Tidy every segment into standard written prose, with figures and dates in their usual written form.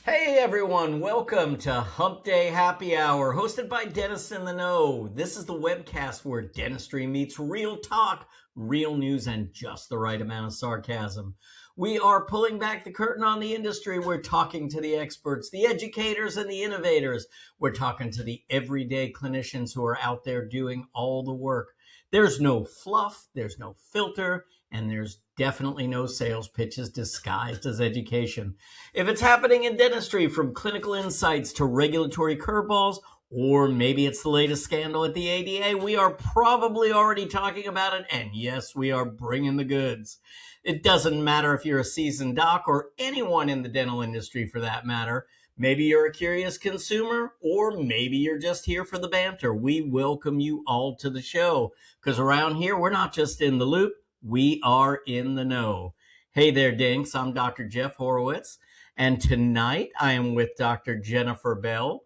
Hey everyone, welcome to Humpday Happy Hour, hosted by Dentists in the Know. This is the webcast where dentistry meets real talk, real news, and just the right amount of sarcasm. We are pulling back the curtain on the industry. We're talking to the experts, the educators, and the innovators. We're talking to the everyday clinicians who are out there doing all the work. There's no fluff, there's no filter, and there's definitely no sales pitches disguised as education. If it's happening in dentistry, from clinical insights to regulatory curveballs, or maybe it's the latest scandal at the ADA, we are probably already talking about it, and yes, we are bringing the goods. It doesn't matter if you're a seasoned doc or anyone in the dental industry for that matter. Maybe you're a curious consumer, or maybe you're just here for the banter. We welcome you all to the show, because around here, we're not just in the loop, we are in the know. Hey there, Dinks. I'm Dr. Jeff Horowitz, and tonight I am with Dr. Jennifer Bell.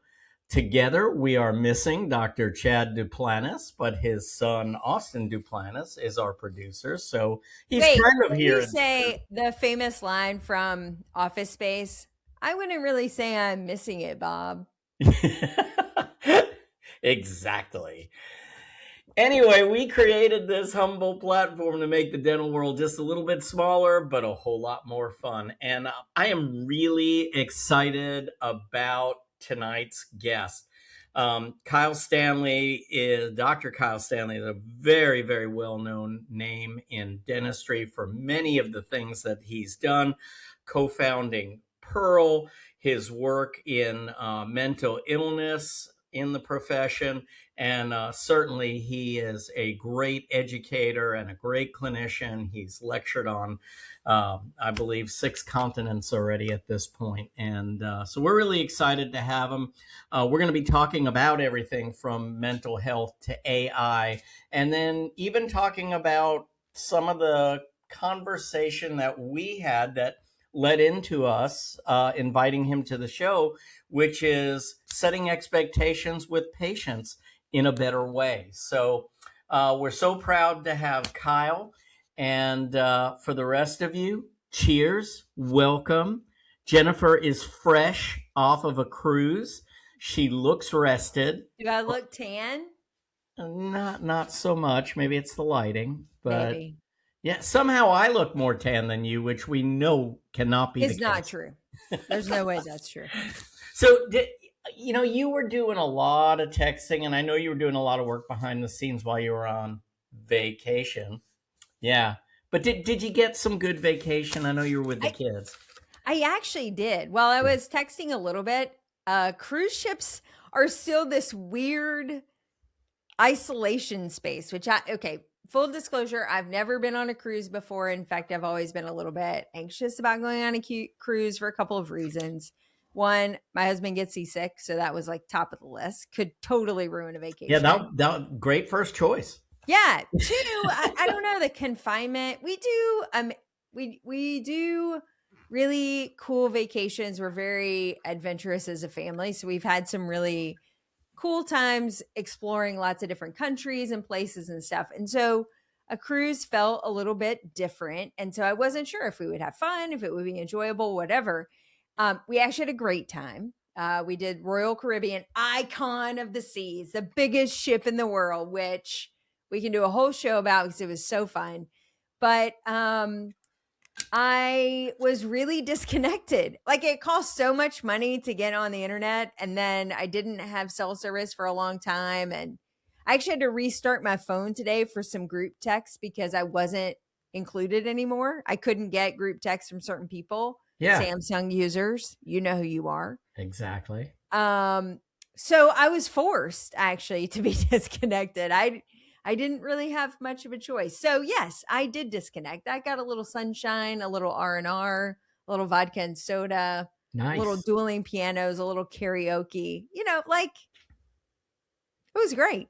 Together, we are missing Dr. Chad Duplantis, but his son, Austin Duplantis, is our producer, so he's kind of here. You say the famous line from Office Space, I wouldn't really say I'm missing it, Bob. Exactly. Anyway, we created this humble platform to make the dental world just a little bit smaller, but a whole lot more fun. And I am really excited about tonight's guest. Dr. Kyle Stanley is a very, very well-known name in dentistry for many of the things that he's done, co-founding Pearl, his work in mental illness in the profession, and certainly he is a great educator and a great clinician. He's lectured on, I believe, 6 continents already at this point. And so we're really excited to have him. We're going to be talking about everything from mental health to AI, and then even talking about some of the conversation that we had that led into us inviting him to the show, which is setting expectations with patients in a better way. So we're so proud to have Kyle. And for the rest of you, cheers, welcome. Jennifer is fresh off of a cruise. She looks rested. Do I look tan? Not so much. Maybe it's the lighting, but Maybe. yeah, somehow I look more tan than you, which we know cannot be the case. It's not true. There's no way that's true. So, you were doing a lot of texting, and I know you were doing a lot of work behind the scenes while you were on vacation. Yeah. But did you get some good vacation? I know you were with the kids. I actually did. Well, I was texting a little bit. Cruise ships are still this weird isolation space, full disclosure, I've never been on a cruise before. In fact, I've always been a little bit anxious about going on a cruise for a couple of reasons. One, my husband gets seasick, so that was like top of the list. Could totally ruin a vacation. Yeah, that great first choice. Yeah. Two, I don't know, the confinement. We do really cool vacations. We're very adventurous as a family, so we've had some really cool times exploring lots of different countries and places and stuff. And so a cruise felt a little bit different. And so I wasn't sure if we would have fun, if it would be enjoyable, whatever. We actually had a great time. We did Royal Caribbean, icon of the seas, the biggest ship in the world, which we can do a whole show about because it was so fun. But I was really disconnected. Like, it cost so much money to get on the internet, and then I didn't have cell service for a long time, and I actually had to restart my phone today for some group texts because I wasn't included anymore. I couldn't get group texts from certain people. Yeah. Samsung users, you know who you are. Exactly. So I was forced actually to be disconnected. I didn't really have much of a choice. So yes, I did disconnect. I got a little sunshine, a little R&R, a little vodka and soda, nice. A little dueling pianos, a little karaoke, it was great.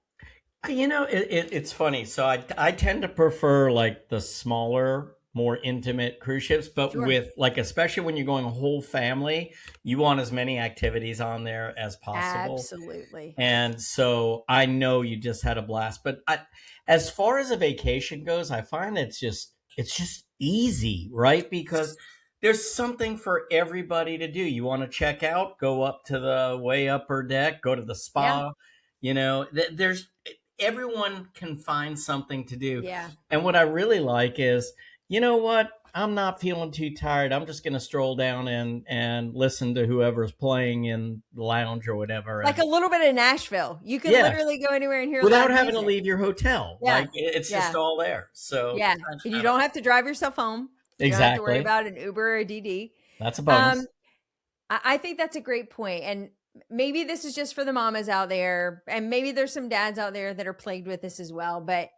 It's funny. So I tend to prefer like the smaller, more intimate cruise ships, but Sure. with like, especially when you're going a whole family, you want as many activities on there as possible. Absolutely. And so I know you just had a blast, but as far as a vacation goes, I find it's just easy, right? Because there's something for everybody to do. You want to check out, go up to the way upper deck, go to the Yeah. spa. There's everyone can find something to do. Yeah. And what I really like is, you know what? I'm not feeling too tired. I'm just going to stroll down and listen to whoever's playing in the lounge or whatever. Like And a little bit of Nashville. You can yeah, literally go anywhere and hear without live having to music. leave your hotel. Yeah. Like it's just Yeah. all there. So Yeah. And you don't have to drive yourself home. You don't have to worry exactly. about an Uber or a DD. That's a Um, bonus. I think that's a great point. And maybe this is just for the mamas out there, and maybe there's some dads out there that are plagued with this as well. But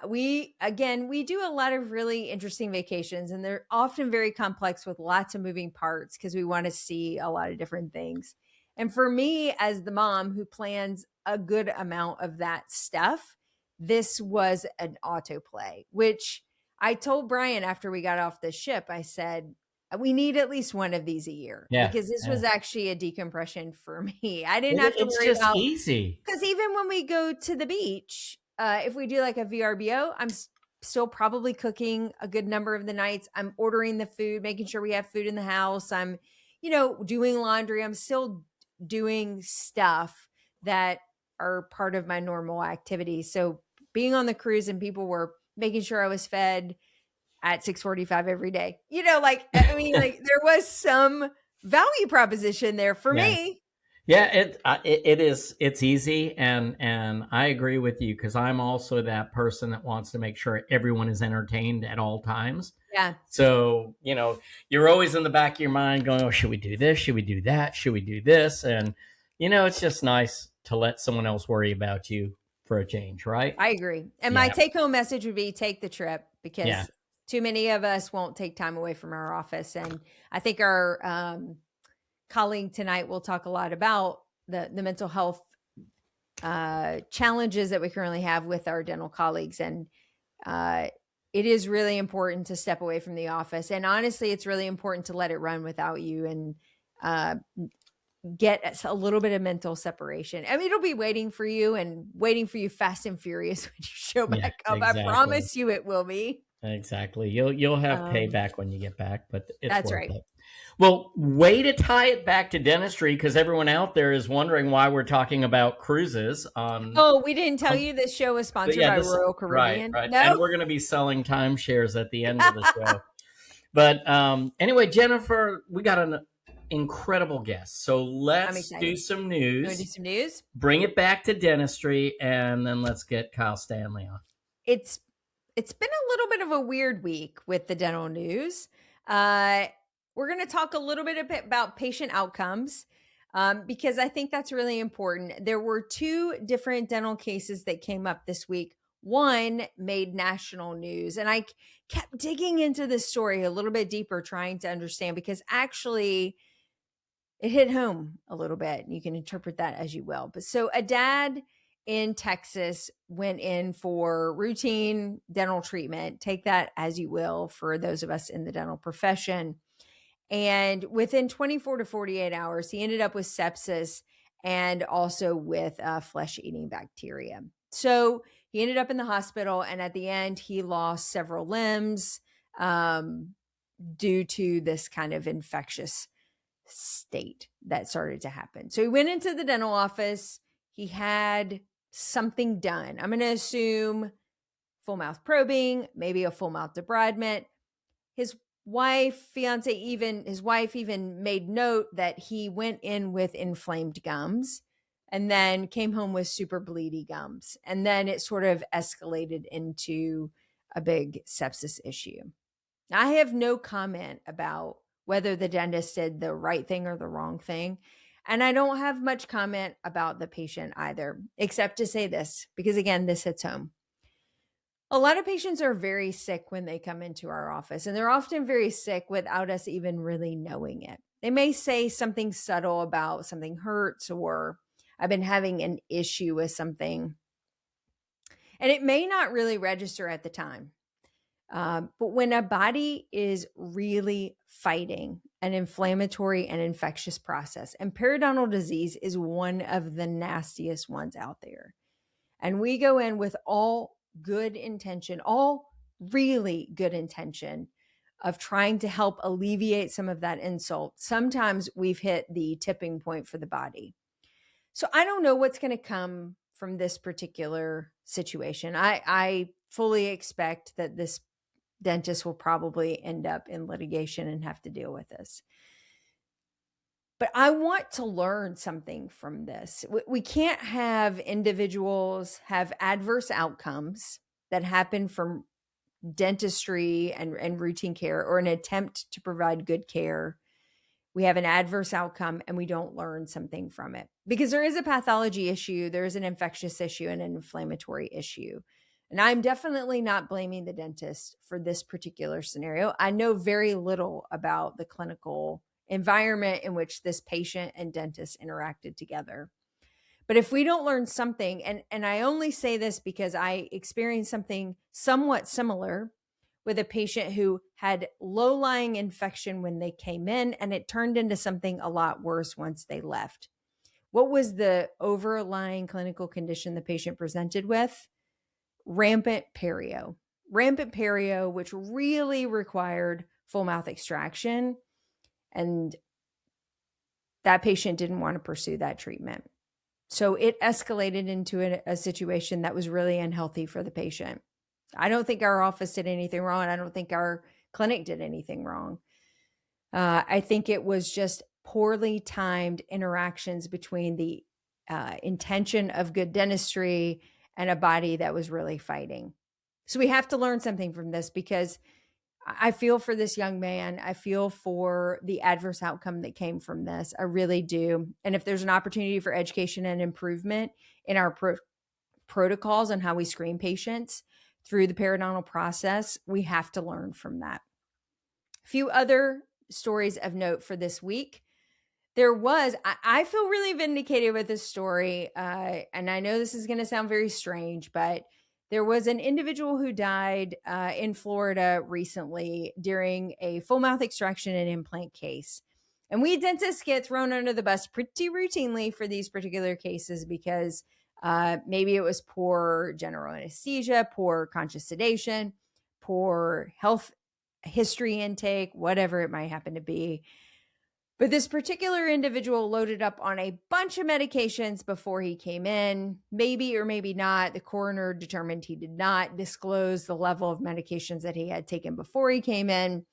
we do a lot of really interesting vacations, and they're often very complex with lots of moving parts because we want to see a lot of different things. And for me, as the mom who plans a good amount of that stuff, this was an autoplay, which I told Brian after we got off the ship. I said, we need at least one of these a year, Yeah. because this Yeah. was actually a decompression for me. I didn't have to It's worry just about, easy. because even when we go to the beach, if we do like a VRBO, I'm still probably cooking a good number of the nights. I'm ordering the food, making sure we have food in the house. I'm, doing laundry. I'm still doing stuff that are part of my normal activities. So being on the cruise and people were making sure I was fed at 6:45 every day. There was some value proposition there for Yeah. me. Yeah, it is. It's easy, and I agree with you because I'm also that person that wants to make sure everyone is entertained at all times. Yeah. So you're always in the back of your mind going, "Oh, should we do this? Should we do that? Should we do this?" And it's just nice to let someone else worry about you for a change, right? I agree. And my Yeah. take home message would be take the trip, because Yeah. too many of us won't take time away from our office. And I think our colleague tonight will talk a lot about the mental health challenges that we currently have with our dental colleagues. And it is really important to step away from the office. And honestly, it's really important to let it run without you and get a little bit of mental separation. I mean, it'll be waiting for you fast and furious when you show back up. Exactly. I promise you it will be. Exactly. You'll have Um, payback when you get back, but it's That's worth right. it. Well, way to tie it back to dentistry, because everyone out there is wondering why we're talking about cruises on. Oh, we didn't tell you this show was sponsored by Royal Caribbean. Right. No. And we're going to be selling timeshares at the end of the show. But anyway, Jennifer, we got an incredible guest. So let's do some You want to do news. some news? Bring it back to dentistry, and then let's get Kyle Stanley on. It's been a little bit of a weird week with the dental news. We're going to talk a little bit about patient outcomes, because I think that's really important. There were 2 different dental cases that came up this week. One made national news, and I kept digging into this story a little bit deeper, trying to understand, because actually it hit home a little bit. You can interpret that as you will. But so a dad in Texas went in for routine dental treatment. Take that as you will for those of us in the dental profession. And within 24 to 48 hours, he ended up with sepsis and also with flesh-eating bacteria. So he ended up in the hospital, and at the end, he lost several limbs due to this kind of infectious state that started to happen. So he went into the dental office. He had something done. I'm going to assume full mouth probing, maybe a full mouth debridement. His wife even made note that he went in with inflamed gums and then came home with super bleedy gums. And then it sort of escalated into a big sepsis issue. Now, I have no comment about whether the dentist did the right thing or the wrong thing. And I don't have much comment about the patient either, except to say this, because again, this hits home. A lot of patients are very sick when they come into our office, and they're often very sick without us even really knowing it. They may say something subtle about something hurts, or I've been having an issue with something, and it may not really register at the time. But when a body is really fighting an inflammatory and infectious process, and periodontal disease is one of the nastiest ones out there, and we go in with all good intention, all really good intention of trying to help alleviate some of that insult, sometimes we've hit the tipping point for the body. So I don't know what's going to come from this particular situation. I fully expect that this dentist will probably end up in litigation and have to deal with this. But I want to learn something from this. We can't have individuals have adverse outcomes that happen from dentistry and routine care, or an attempt to provide good care. We have an adverse outcome and we don't learn something from it, because there is a pathology issue, there is an infectious issue, and an inflammatory issue. And I'm definitely not blaming the dentist for this particular scenario. I know very little about the clinical environment in which this patient and dentist interacted together. But if we don't learn something, and I only say this because I experienced something somewhat similar with a patient who had low-lying infection when they came in, and it turned into something a lot worse once they left. What was the overlying clinical condition the patient presented with? Rampant perio. Rampant perio, which really required full mouth extraction. And that patient didn't want to pursue that treatment. So it escalated into a situation that was really unhealthy for the patient. I don't think our office did anything wrong. I don't think our clinic did anything wrong. I think it was just poorly timed interactions between the intention of good dentistry and a body that was really fighting. So we have to learn something from this, because I feel for this young man. I feel for the adverse outcome that came from this. I really do. And if there's an opportunity for education and improvement in our protocols on how we screen patients through the periodontal process, we have to learn from that. A few other stories of note for this week. I feel really vindicated with this story. And I know this is going to sound very strange, but there was an individual who died in Florida recently during a full mouth extraction and implant case. And we dentists get thrown under the bus pretty routinely for these particular cases, because maybe it was poor general anesthesia, poor conscious sedation, poor health history intake, whatever it might happen to be. But this particular individual loaded up on a bunch of medications before he came in. Maybe or maybe not. The coroner determined he did not disclose the level of medications that he had taken before he came in.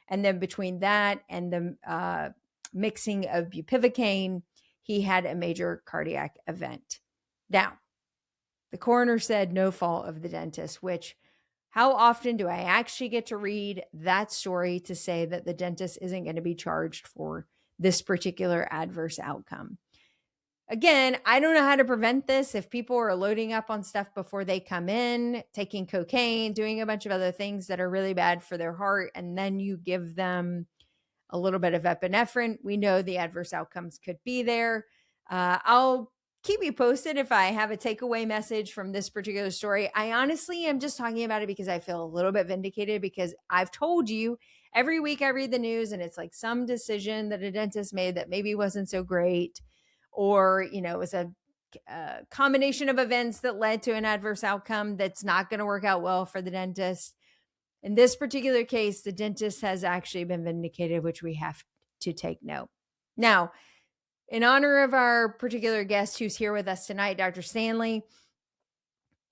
And then between that and the mixing of bupivacaine, he had a major cardiac event. Now, the coroner said no fault of the dentist, which, how often do I actually get to read that story to say that the dentist isn't going to be charged for this particular adverse outcome? Again, I don't know how to prevent this. If people are loading up on stuff before they come in, taking cocaine, doing a bunch of other things that are really bad for their heart, and then you give them a little bit of epinephrine, we know the adverse outcomes could be there. I'll keep you posted if I have a takeaway message from this particular story. I honestly am just talking about it because I feel a little bit vindicated, because I've told you every week I read the news and it's like some decision that a dentist made that maybe wasn't so great, or, it was a combination of events that led to an adverse outcome that's not going to work out well for the dentist. In this particular case, the dentist has actually been vindicated, which we have to take note. Now, in honor of our particular guest who's here with us tonight, Dr. Stanley,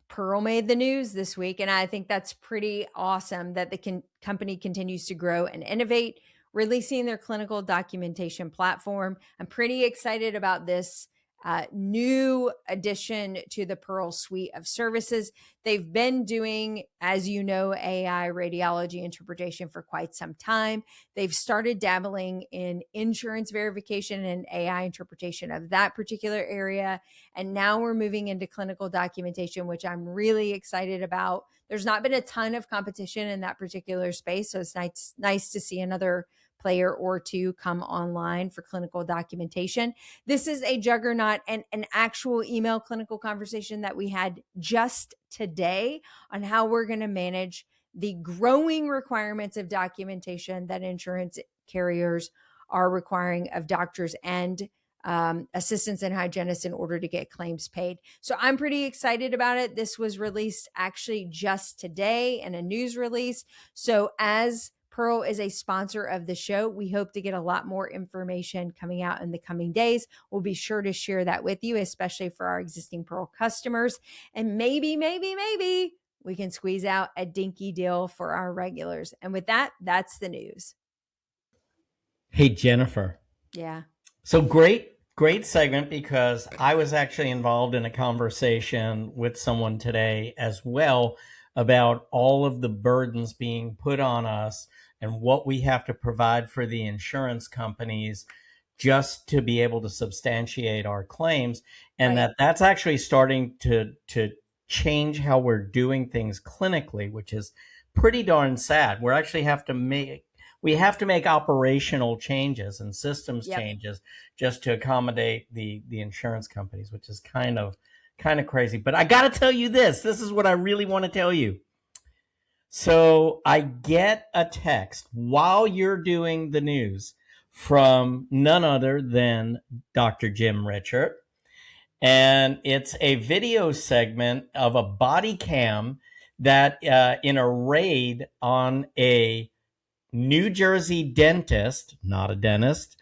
Pearl made the news this week, and I think that's pretty awesome that the company continues to grow and innovate, releasing their clinical documentation platform. I'm pretty excited about this new addition to the Pearl suite of services. They've been doing, as you know, AI radiology interpretation for quite some time. They've started dabbling in insurance verification and AI interpretation of that particular area. And now we're moving into clinical documentation, which I'm really excited about. There's not been a ton of competition in that particular space, so it's nice to see another player or two come online for clinical documentation. This is a juggernaut, and an actual email clinical conversation that we had just today on how we're going to manage the growing requirements of documentation that insurance carriers are requiring of doctors and assistants and hygienists in order to get claims paid. So I'm pretty excited about it. This was released actually just today in a news release. So as Pearl is a sponsor of the show. We hope to get a lot more information coming out in the coming days. We'll be sure to share that with you, especially for our existing Pearl customers. And maybe we can squeeze out a dinky deal for our regulars. And with that, that's the news. Hey, Jennifer. Yeah. So great segment, because I was actually involved in a conversation with someone today as well about all of the burdens being put on us and what we have to provide for the insurance companies just to be able to substantiate our claims. And Right. that's actually starting to change how we're doing things clinically, which is pretty darn sad. We actually have to make operational changes and systems changes just to accommodate the insurance companies, which is kind of crazy. But I got to tell you this is what I really want to tell you. So I get a text while you're doing the news from none other than Dr. Jim Richard. And it's a video segment of a body cam that in a raid on a New Jersey dentist, not a dentist,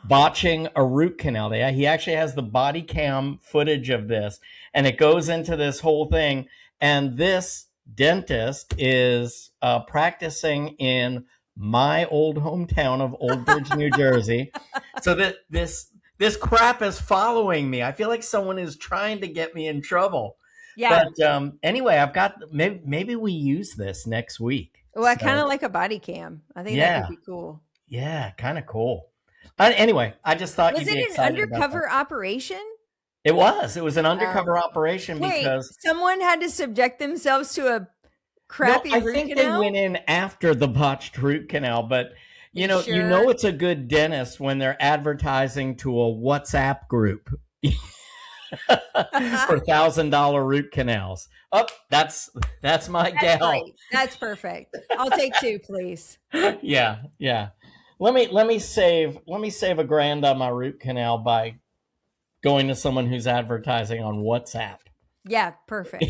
botching a root canal. He actually has the body cam footage of this, and it goes into this whole thing. And this dentist is practicing in my old hometown of Old Bridge, New Jersey. So that this crap is following me. I feel like someone is trying to get me in trouble. Yeah. But anyway, I've got maybe we use this next week. Well, I kind of like a body cam. I think that could be cool. Yeah, kind of cool. Anyway, I just thought was you'd be it excited. An undercover operation? It was an undercover operation because someone had to subject themselves to a crappy root canal? I think they went in after the botched root canal, but you know it's a good dentist when they're advertising to a WhatsApp group for $1,000 root canals. Oh, that's my gal. Great. That's perfect. I'll take 2, please. Yeah. Let me save $1,000 on my root canal by going to someone who's advertising on WhatsApp. Yeah, perfect.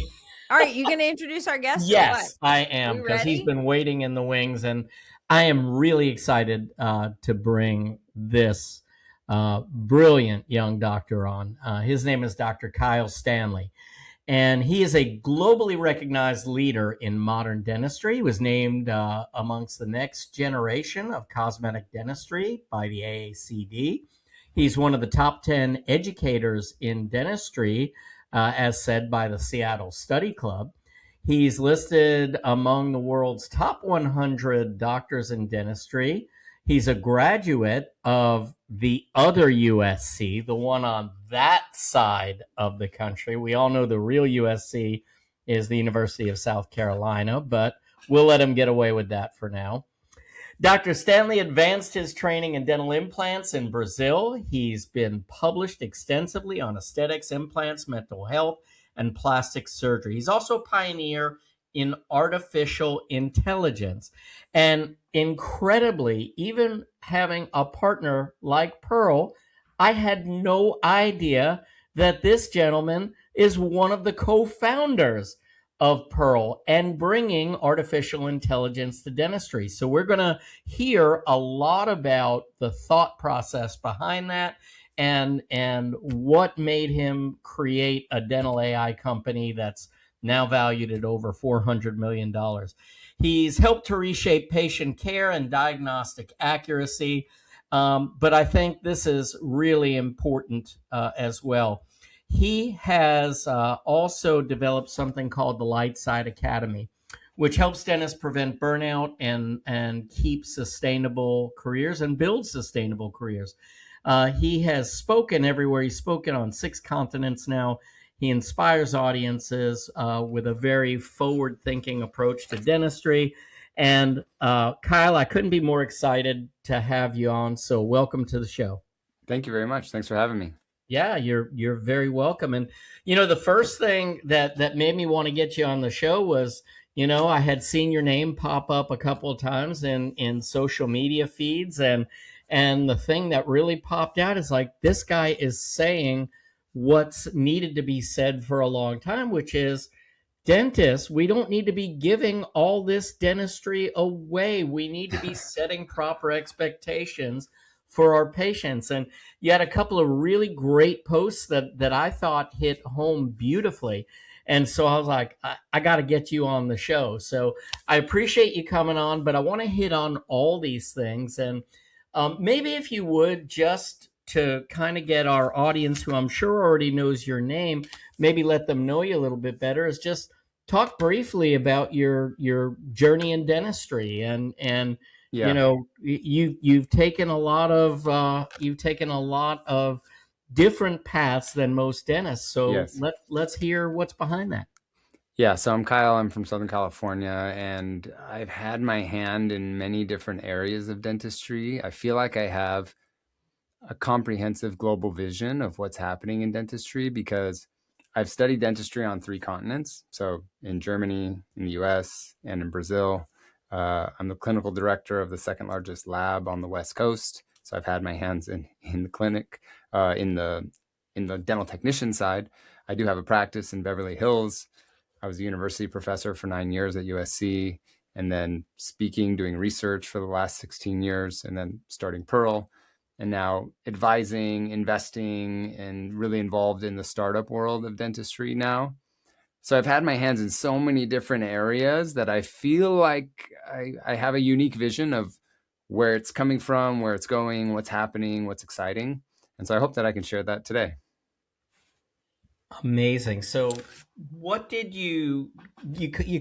All right, you going to introduce our guest? Yes, I am, because he's been waiting in the wings, and I am really excited to bring this brilliant young doctor on. His name is Dr. Kyle Stanley, and he is a globally recognized leader in modern dentistry. He was named amongst the next generation of cosmetic dentistry by the AACD. He's one of the top 10 educators in dentistry, as said by the Seattle Study Club. He's listed among the world's top 100 doctors in dentistry. He's a graduate of the other USC, the one on that side of the country. We all know the real USC is the University of South Carolina, but we'll let him get away with that for now. Dr. Stanley advanced his training in dental implants in Brazil. He's been published extensively on aesthetics, implants, mental health, and plastic surgery. He's also a pioneer in artificial intelligence. And incredibly, even having a partner like Pearl, I had no idea that this gentleman is one of the co-founders of Pearl and bringing artificial intelligence to dentistry. So we're going to hear a lot about the thought process behind that and what made him create a dental AI company that's now valued at over $400 million. He's helped to reshape patient care and diagnostic accuracy, but I think this is really important as well. He has also developed something called the Light Side Academy, which helps dentists prevent burnout and keep sustainable careers and build sustainable careers. He has spoken everywhere. He's spoken on 6 continents now. He inspires audiences with a very forward-thinking approach to dentistry. And Kyle, I couldn't be more excited to have you on. So welcome to the show. Thank you very much. Thanks for having me. Yeah, you're very welcome. And, the first thing that made me want to get you on the show was, I had seen your name pop up a couple of times in social media feeds. And the thing that really popped out is like, this guy is saying what's needed to be said for a long time, which is dentists, we don't need to be giving all this dentistry away. We need to be setting proper expectations for our patients. And you had a couple of really great posts that I thought hit home beautifully. And so I was like, I got to get you on the show. So I appreciate you coming on, but I want to hit on all these things. And maybe if you would, just to kind of get our audience, who I'm sure already knows your name, maybe let them know you a little bit better, is just talk briefly about your journey in dentistry. And Yeah. you've taken a lot of different paths than most dentists. So Yes. let's hear what's behind that. Yeah. So I'm Kyle. I'm from Southern California, and I've had my hand in many different areas of dentistry. I feel like I have a comprehensive global vision of what's happening in dentistry because I've studied dentistry on 3 continents. So in Germany, in the US, and in Brazil. I'm the clinical director of the 2nd largest lab on the West Coast. So I've had my hands in the clinic, in the dental technician side. I do have a practice in Beverly Hills. I was a university professor for 9 years at USC, and then speaking, doing research for the last 16 years, and then starting Pearl, and now advising, investing, and really involved in the startup world of dentistry now. So I've had my hands in so many different areas that I feel like I have a unique vision of where it's coming from, where it's going, what's happening, what's exciting. And so I hope that I can share that today. Amazing. So what did you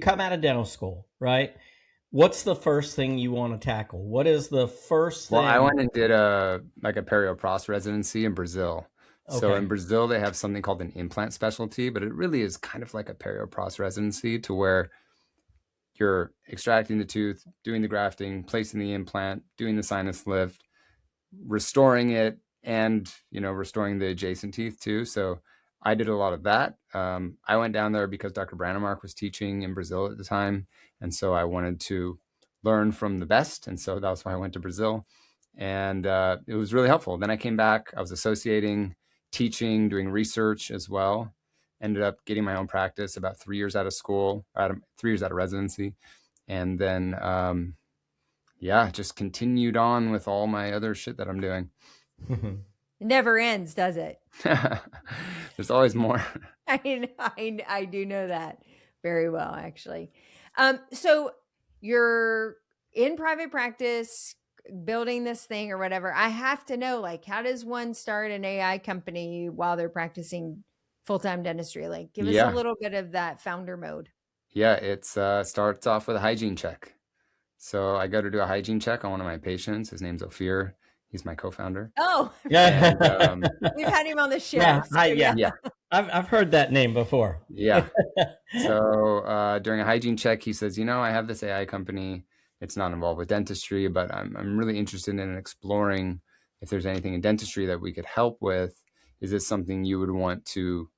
come out of dental school, right? What's the first thing you want to tackle? What is the first thing? Well, I went and did a perio-pros residency in Brazil. So Okay. in Brazil, they have something called an implant specialty, but it really is kind of like a perio-pros residency, to where you're extracting the tooth, doing the grafting, placing the implant, doing the sinus lift, restoring it, and restoring the adjacent teeth too. So I did a lot of that. I went down there because Dr. Brandemark was teaching in Brazil at the time, and so I wanted to learn from the best, and so that's why I went to Brazil, and it was really helpful. Then I came back. I was associating, teaching, doing research as well. Ended up getting my own practice about 3 years out of school, 3 years out of residency, and then just continued on with all my other shit that I'm doing. It never ends, does it? There's always more. I do know that very well, actually. So you're in private practice, building this thing or whatever. I have to know, like, how does one start an AI company while they're practicing full-time dentistry? Like, give us a little bit of that founder mode. Yeah, it starts off with a hygiene check. So I go to do a hygiene check on one of my patients. His name's Ophir. He's my co-founder. Oh, yeah. And, we've had him on the show. Yeah. I've heard that name before. Yeah. So during a hygiene check, he says, I have this AI company. It's not involved with dentistry, but I'm really interested in exploring if there's anything in dentistry that we could help with. Is this something you would want to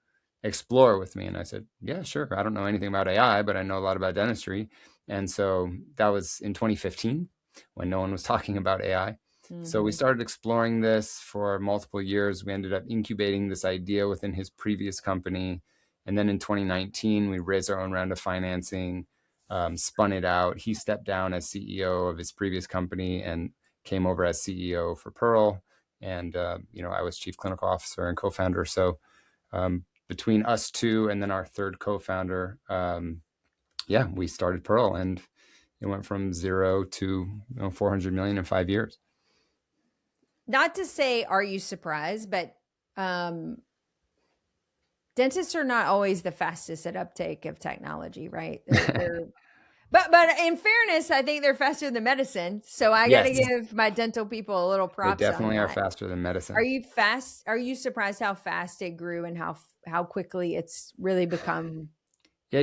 explore with me? And I said, yeah, sure. I don't know anything about AI, but I know a lot about dentistry. And so that was in 2015 when no one was talking about AI. Mm-hmm. So we started exploring this for multiple years. We ended up incubating this idea within his previous company. And then in 2019, we raised our own round of financing, spun it out. He stepped down as CEO of his previous company and came over as CEO for Pearl. And, I was chief clinical officer and co-founder. So between us two and then our third co-founder, we started Pearl, and it went from 0 to 400 million in 5 years. Not to say, are you surprised, but dentists are not always the fastest at uptake of technology, right? But in fairness, I think they're faster than medicine. So I got to give my dental people a little props. They definitely are faster than medicine. Are you surprised how fast it grew and how quickly it's really become? Yeah,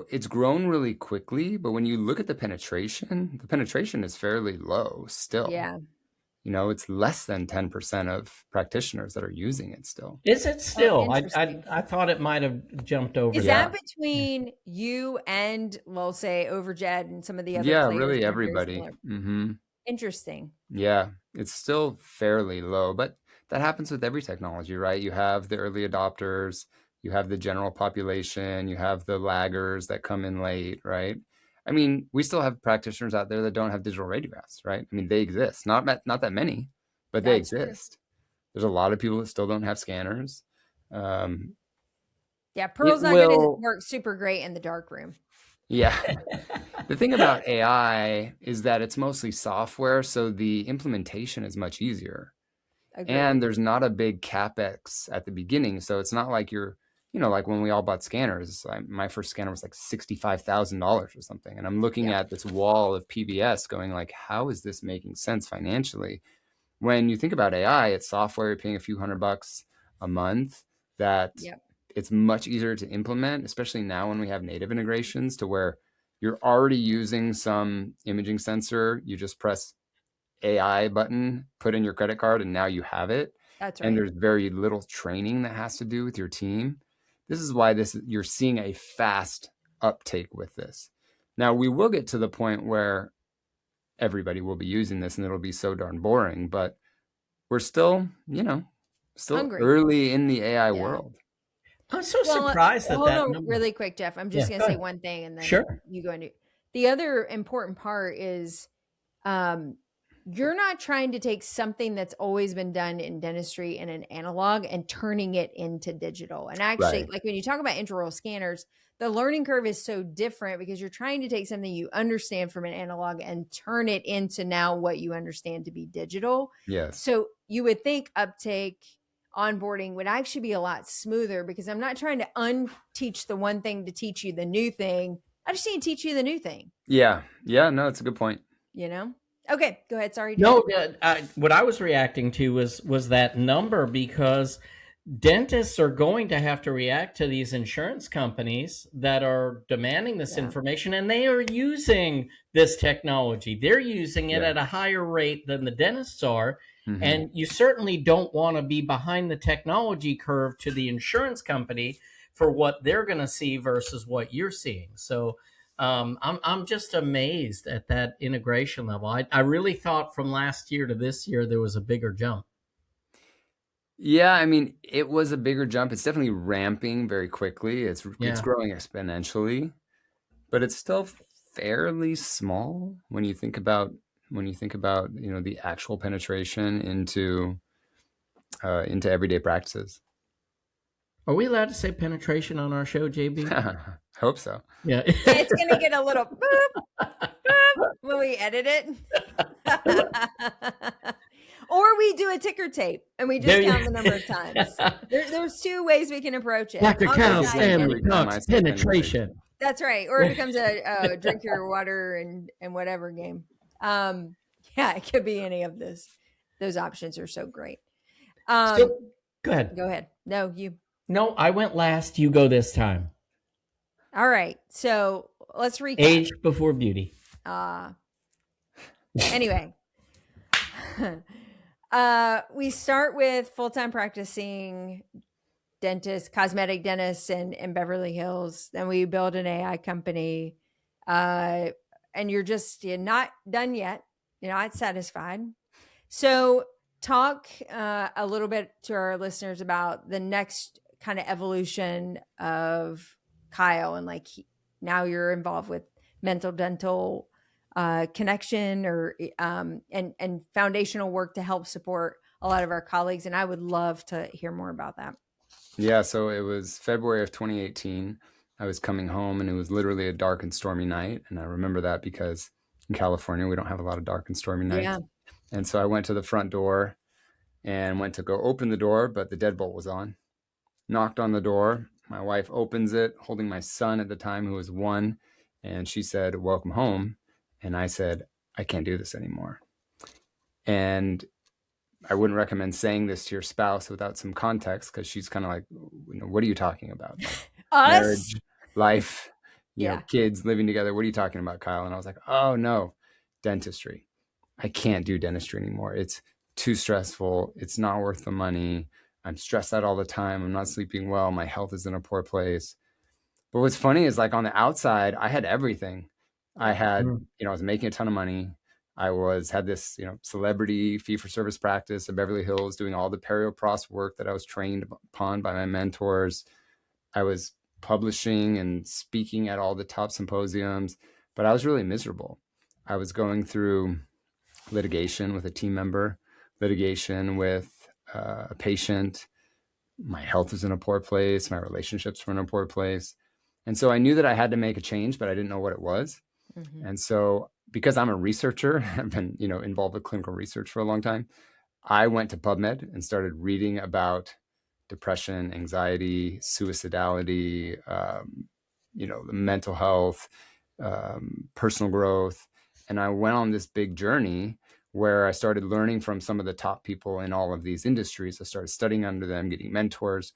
it's grown really quickly, but when you look at the penetration is fairly low still. Yeah. It's less than 10% of practitioners that are using it still. Is it still? I thought it might have jumped over. Is that between you and, we'll say, Overjet and some of the other players? Yeah, really everybody. Mm-hmm. Interesting. Yeah, it's still fairly low, but that happens with every technology, right? You have the early adopters, you have the general population, you have the laggers that come in late, right? I mean, we still have practitioners out there that don't have digital radiographs, right? I mean, they exist. Not that many, but they That's true. exist. There's a lot of people that still don't have scanners. Yeah, Pearl's not going to work super great in the dark room. Yeah. The thing about AI is that it's mostly software, so the implementation is much easier. Agreed. And there's not a big CapEx at the beginning. So it's not like you're, like when we all bought scanners, my first scanner was like $65,000 or something. And I'm looking at this wall of PVS going like, how is this making sense financially? When you think about AI, it's software, you're paying a few $100 a month that it's much easier to implement, especially now when we have native integrations to where you're already using some imaging sensor. You just press AI button, put in your credit card, and now you have it. That's right. And there's very little training that has to do with your team. This is why you're seeing a fast uptake with this. Now, we will get to the point where everybody will be using this and it'll be so darn boring, but we're still, Hungry. early in the AI world. I'm so surprised that hold that on number... really quick, Jeff. I'm just going to say one thing and then you go into the other important part is you're not trying to take something that's always been done in dentistry in an analog and turning it into digital. And actually, like when you talk about intraoral scanners, the learning curve is so different because you're trying to take something you understand from an analog and turn it into now what you understand to be digital. Yes. So you would think uptake, onboarding would actually be a lot smoother because I'm not trying to unteach the one thing to teach you the new thing. I just need to teach you the new thing. Yeah. Yeah. No, it's a good point. Okay, go ahead. Sorry. No, what I was reacting to was that number because dentists are going to have to react to these insurance companies that are demanding this information, and they are using this technology. They're using it at a higher rate than the dentists are. Mm-hmm. And you certainly don't want to be behind the technology curve to the insurance company for what they're going to see versus what you're seeing. So I'm just amazed at that integration level. I really thought from last year to this year there was a bigger jump. Yeah, I mean, it was a bigger jump. It's definitely ramping very quickly. It's growing exponentially, but it's still fairly small when you think about the actual penetration into everyday practices. Oh, Are we allowed to say penetration on our show, JB? Hope so. Yeah. It's going to get a little boop, boop when we edit it. Or we do a ticker tape and we just count the number of times. There's two ways we can approach it. Dr. Cal Stanley talks penetration. That's right. Or it becomes a drink your water and whatever game. It could be any of this. Those options are so great. Go ahead. Go ahead. No, you. No, I went last. You go this time. All right. So let's recap. Age before beauty. Anyway. We start with full-time practicing dentists, cosmetic dentists in Beverly Hills. Then we build an AI company. And you're not done yet. You're not satisfied. So talk a little bit to our listeners about the next kind of evolution of Kyle and now you're involved with mental dental connection or and foundational work to help support a lot of our colleagues. And I would love to hear more about that. Yeah. So it was February of 2018. I was coming home and it was literally a dark and stormy night. And I remember that because in California, we don't have a lot of dark and stormy nights. Yeah. And so I went to the front door and went to go open the door, but the deadbolt was on. Knocked on the door. My wife opens it, holding my son at the time, who was 1. And she said, "Welcome home." And I said, "I can't do this anymore." And I wouldn't recommend saying this to your spouse without some context, because she's kind of like, what are you talking about? Us? Marriage, life, you know, kids living together. What are you talking about, Kyle? And I was like, oh no, dentistry. I can't do dentistry anymore. It's too stressful. It's not worth the money. I'm stressed out all the time. I'm not sleeping well. My health is in a poor place. But what's funny is on the outside, I had everything. I had, I was making a ton of money. I had this, celebrity fee-for-service practice in Beverly Hills, doing all the perio-pros work that I was trained upon by my mentors. I was publishing and speaking at all the top symposiums, but I was really miserable. I was going through litigation with a team member, litigation with a patient. My health was in a poor place. My relationships were in a poor place. And so I knew that I had to make a change, but I didn't know what it was. Mm-hmm. And so because I'm a researcher, I've been, involved with clinical research for a long time. I went to PubMed and started reading about depression, anxiety, suicidality, the mental health, personal growth. And I went on this big journey where I started learning from some of the top people in all of these industries. I started studying under them, getting mentors.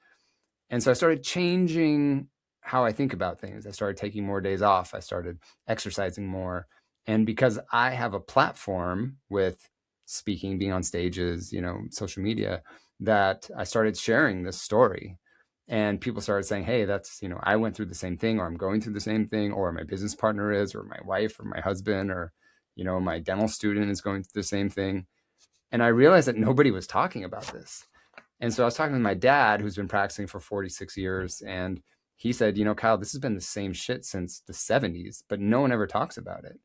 And so I started changing how I think about things. I started taking more days off. I started exercising more. And because I have a platform with speaking, being on stages, social media, that I started sharing this story. And people started saying, hey, that's, I went through the same thing, or I'm going through the same thing, or my business partner is, or my wife, or my husband, or, my dental student is going through the same thing. And I realized that nobody was talking about this. And so I was talking with my dad, who's been practicing for 46 years. And he said, Kyle, this has been the same shit since the 70s, but no one ever talks about it.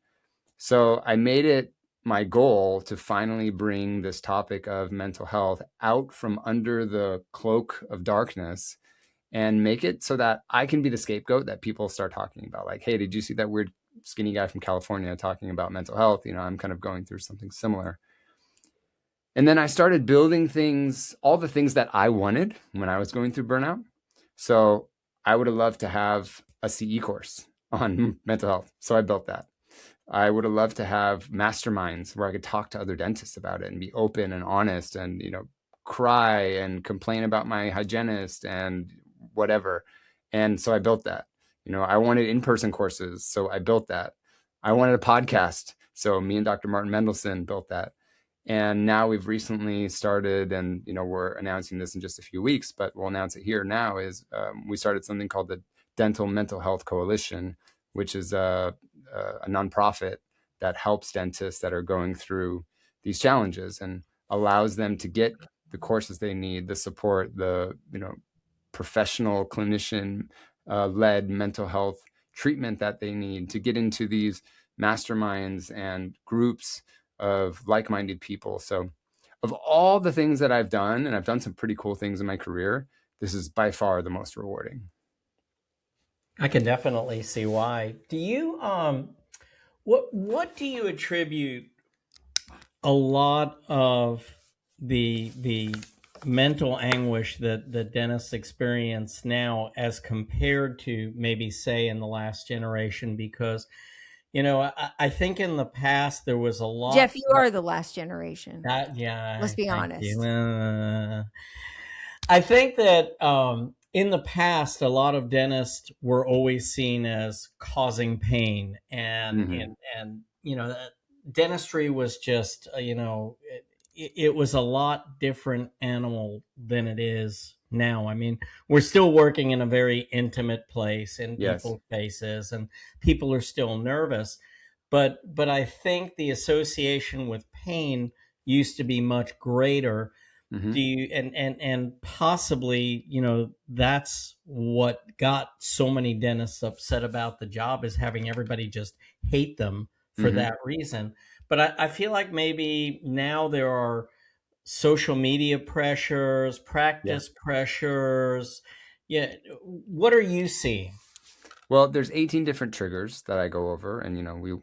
So I made it my goal to finally bring this topic of mental health out from under the cloak of darkness and make it so that I can be the scapegoat that people start talking about. Like, hey, did you see that weird skinny guy from California talking about mental health? I'm kind of going through something similar. And then I started building things, all the things that I wanted when I was going through burnout. So I would have loved to have a CE course on mental health. So I built that. I would have loved to have masterminds where I could talk to other dentists about it and be open and honest and, cry and complain about my hygienist and whatever. And so I built that. I wanted in-person courses. So I built that. I wanted a podcast. So me and Dr. Martin Mendelsohn built that. And now we've recently started, and we're announcing this in just a few weeks, but we'll announce it here now, is we started something called the Dental Mental Health Coalition, which is a nonprofit that helps dentists that are going through these challenges and allows them to get the courses they need, the support, the professional clinician led mental health treatment that they need to get into these masterminds and groups of like-minded people. So of all the things that I've done, and I've done some pretty cool things in my career, this is by far the most rewarding. I can definitely see why. Do you what do you attribute a lot of the mental anguish that the dentists experience now as compared to maybe say in the last generation? Because I think in the past there was a lot. Jeff, you are the last generation. Yeah, let's be honest. I think that in the past, a lot of dentists were always seen as causing pain, and dentistry was just it was a lot different animal than it is now. I mean, we're still working in a very intimate place in people's faces, and people are still nervous. But I think the association with pain used to be much greater. Mm-hmm. Do you and possibly that's what got so many dentists upset about the job, is having everybody just hate them for that reason. But I feel like maybe now there are social media pressures, practice pressures. Yeah. What are you seeing? Well, there's 18 different triggers that I go over, and we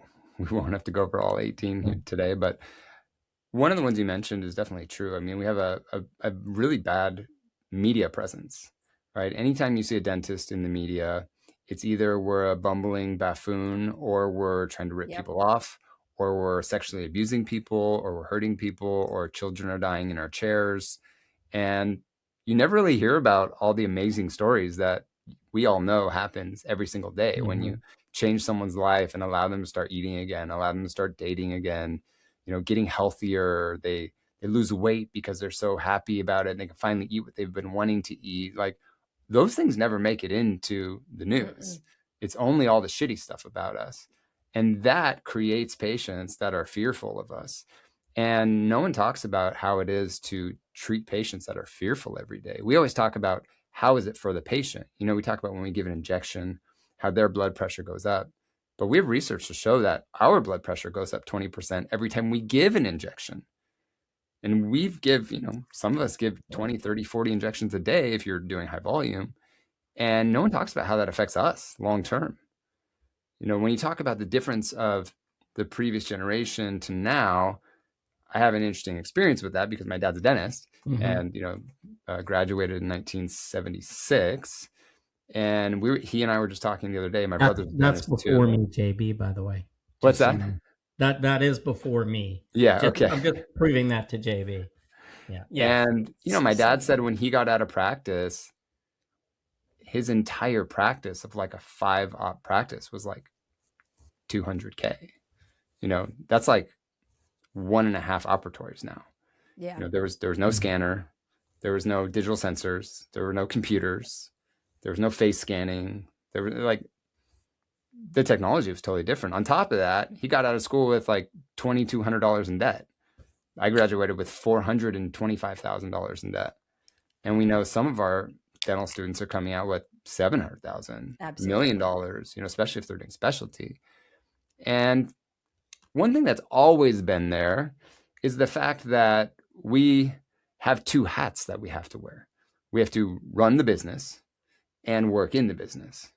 won't have to go over all 18 today, but one of the ones you mentioned is definitely true. I mean, we have a really bad media presence, right? Anytime you see a dentist in the media, it's either we're a bumbling buffoon, or we're trying to rip people off, or we're sexually abusing people, or we're hurting people, or children are dying in our chairs. And you never really hear about all the amazing stories that we all know happens every single day when you change someone's life and allow them to start eating again, allow them to start dating again, getting healthier. They lose weight because they're so happy about it, and they can finally eat what they've been wanting to eat. Like, those things never make it into the news. It's only all the shitty stuff about us. And that creates patients that are fearful of us. And no one talks about how it is to treat patients that are fearful every day. We always talk about how is it for the patient? We talk about when we give an injection, how their blood pressure goes up. But we have research to show that our blood pressure goes up 20% every time we give an injection. And some of us give 20, 30, 40 injections a day if you're doing high volume. And no one talks about how that affects us long term. When you talk about the difference of the previous generation to now, I have an interesting experience with that because my dad's a dentist and, graduated in 1976. And he and I were just talking the other day. My brother's a That's dentist before too. me, JB, by the way. What's that? That is before me. Yeah. Okay. I'm just proving that to JB. Yeah. And, my dad said when he got out of practice, his entire practice of like a 5-op practice was like $200K. That's like 1.5 operatories now. Yeah. There was no scanner, there was no digital sensors, there were no computers, there was no face scanning. There was the technology was totally different. On top of that, he got out of school with like $2,200 in debt. I graduated with $425,000 in debt. And we know some of our dental students are coming out with $700,000, $1 million, especially if they're doing specialty. And one thing that's always been there is the fact that we have 2 hats that we have to wear. We have to run the business and work in the business.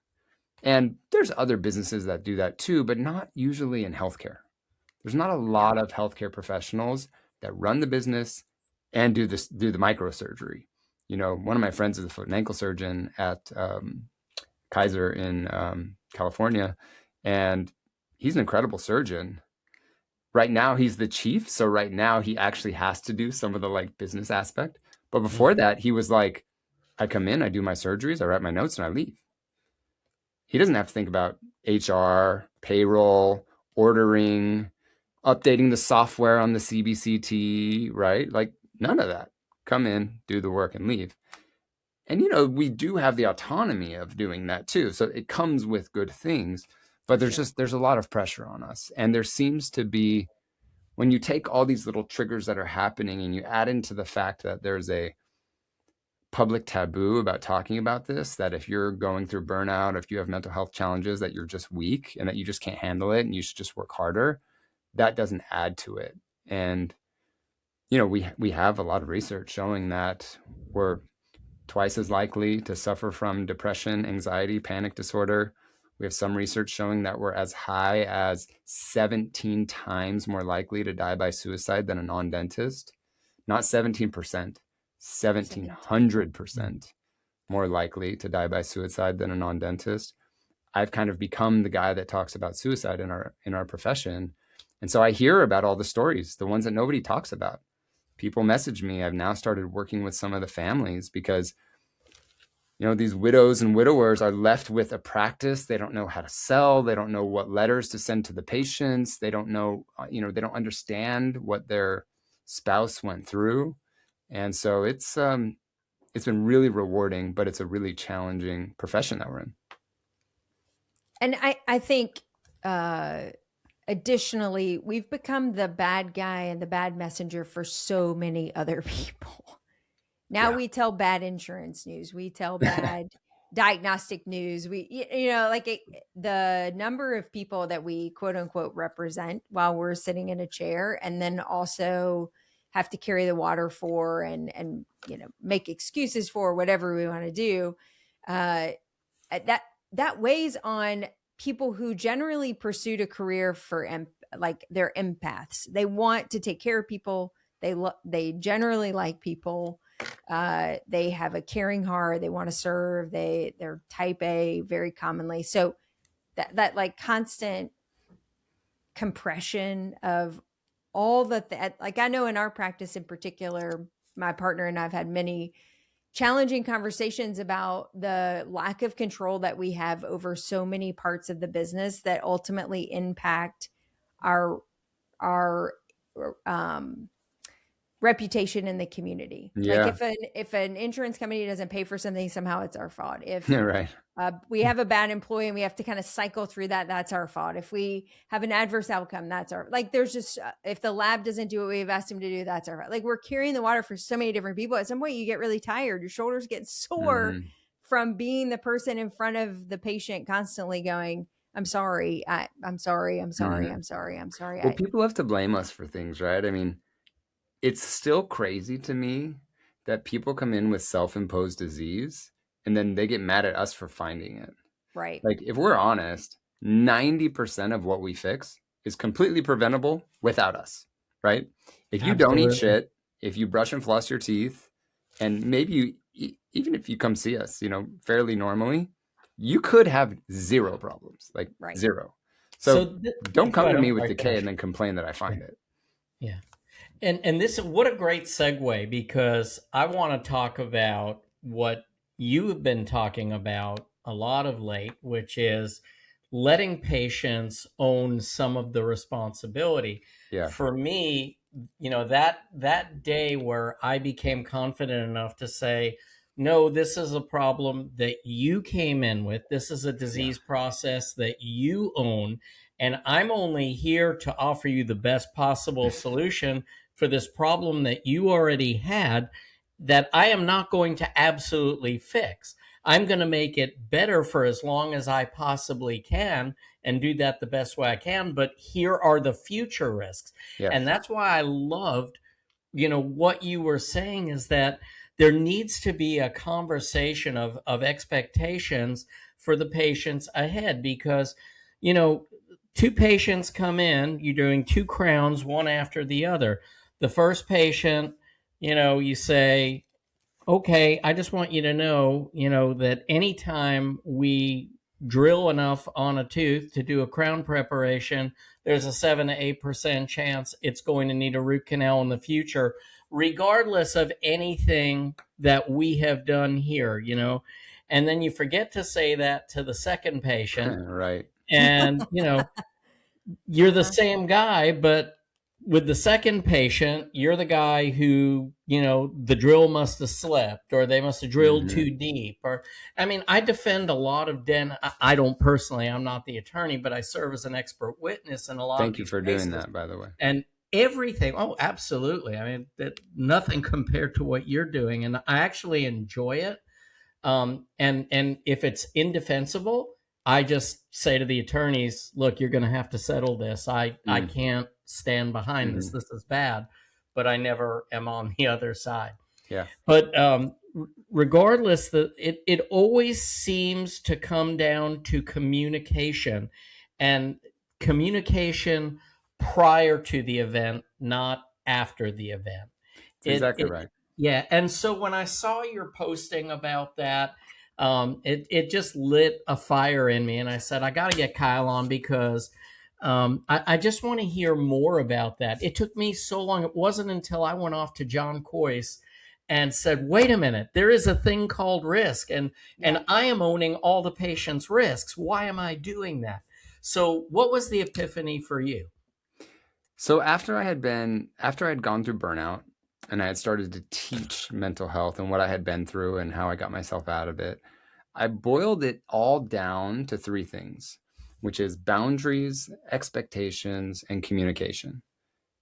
And there's other businesses that do that too, but not usually in healthcare. There's not a lot of healthcare professionals that run the business and do the microsurgery. One of my friends is a foot and ankle surgeon at Kaiser in California, and he's an incredible surgeon. Right now he's the chief, so right now he actually has to do some of the business aspect. But before that, he was like, I come in, I do my surgeries, I write my notes, and I leave. He doesn't have to think about HR, payroll, ordering, updating the software on the CBCT, right? None of that. Come in, do the work, and leave. And, we do have the autonomy of doing that too. So it comes with good things, but there's a lot of pressure on us. And there seems to be, when you take all these little triggers that are happening and you add into the fact that there's a public taboo about talking about this, that if you're going through burnout, if you have mental health challenges, that you're just weak and that you just can't handle it and you should just work harder, that doesn't add to it. And, we have a lot of research showing that we're twice as likely to suffer from depression, anxiety, panic disorder. We have some research showing that we're as high as 17 times more likely to die by suicide than a non-dentist. Not 17%, 1,700% more likely to die by suicide than a non-dentist. I've kind of become the guy that talks about suicide in our profession. And so I hear about all the stories, the ones that nobody talks about. People message me. I've now started working with some of the families because, these widows and widowers are left with a practice. They don't know how to sell. They don't know what letters to send to the patients. They don't know, they don't understand what their spouse went through. And so it's been really rewarding, but it's a really challenging profession that we're in. And I think, additionally, we've become the bad guy and the bad messenger for so many other people. Now we tell bad insurance news. We tell bad diagnostic news. We, the number of people that we quote unquote represent while we're sitting in a chair, and then also have to carry the water for and make excuses for whatever we want to do. That weighs on people who generally pursued a career for they're empaths. They want to take care of people. They generally like people. They have a caring heart. They want to serve. They're type A very commonly. So that constant compression of all that, I know in our practice in particular, my partner and I've had many challenging conversations about the lack of control that we have over so many parts of the business that ultimately impact our reputation in the community. Yeah. Like if an insurance company doesn't pay for something, somehow it's our fault. If Right. we have a bad employee and we have to kind of cycle through that, that's our fault. If we have an adverse outcome, that's our, like, there's just, if the lab doesn't do what we've asked them to do, that's our fault. Like, we're carrying the water for so many different people. At some point you get really tired. Your shoulders get sore from being the person in front of the patient constantly going, I'm sorry. I'm sorry. I'm sorry. I'm sorry. I'm sorry. Well, people have to blame us for things, right? I mean, it's still crazy to me that people come in with self-imposed disease and then they get mad at us for finding it. Right. Like, if we're honest, 90% of what we fix is completely preventable without us, right? If you don't eat shit, if you brush and floss your teeth, and maybe even if you come see us, fairly normally, you could have zero problems, like zero. So don't come to me with decay and then complain that I find it. Yeah. And this, what a great segue, because I want to talk about what you have been talking about a lot of late, which is letting patients own some of the responsibility. Yeah. For me, that day where I became confident enough to say, no, this is a problem that you came in with. This is a disease process that you own. And I'm only here to offer you the best possible solution for this problem that you already had, that I am not going to absolutely fix. I'm going to make it better for as long as I possibly can and do that the best way I can. But here are the future risks. Yes. And that's why I loved, what you were saying, is that there needs to be a conversation of expectations for the patients ahead, because, two patients come in, you're doing 2 crowns, one after the other. The first patient, you say, okay, I just want you to know, that anytime we drill enough on a tooth to do a crown preparation, there's a 7 to 8% chance it's going to need a root canal in the future, regardless of anything that we have done here, And then you forget to say that to the second patient. Right. And, you're the same guy, but with the second patient, you're the guy who, the drill must have slipped, or they must have drilled too deep. Or, I defend a lot of I don't personally, I'm not the attorney, but I serve as an expert witness in a lot of Thank you for doing that, by the way. And everything. Oh, absolutely. Nothing compared to what you're doing. And I actually enjoy it. And if it's indefensible, I just say to the attorneys, look, you're going to have to settle this. I can't stand behind this. This is bad, but I never am on the other side. Yeah. But regardless, it always seems to come down to communication, and communication prior to the event, not after the event. Exactly right. Yeah. And so when I saw your posting about that, it just lit a fire in me. And I said, I got to get Kyle on, because I just want to hear more about that. It took me so long. It wasn't until I went off to John Coyce and said, wait a minute, there is a thing called risk. And I am owning all the patient's risks. Why am I doing that? So what was the epiphany for you? So after I had gone through burnout, and I had started to teach mental health and what I had been through and how I got myself out of it, I boiled it all down to 3 things, which is boundaries, expectations, and communication.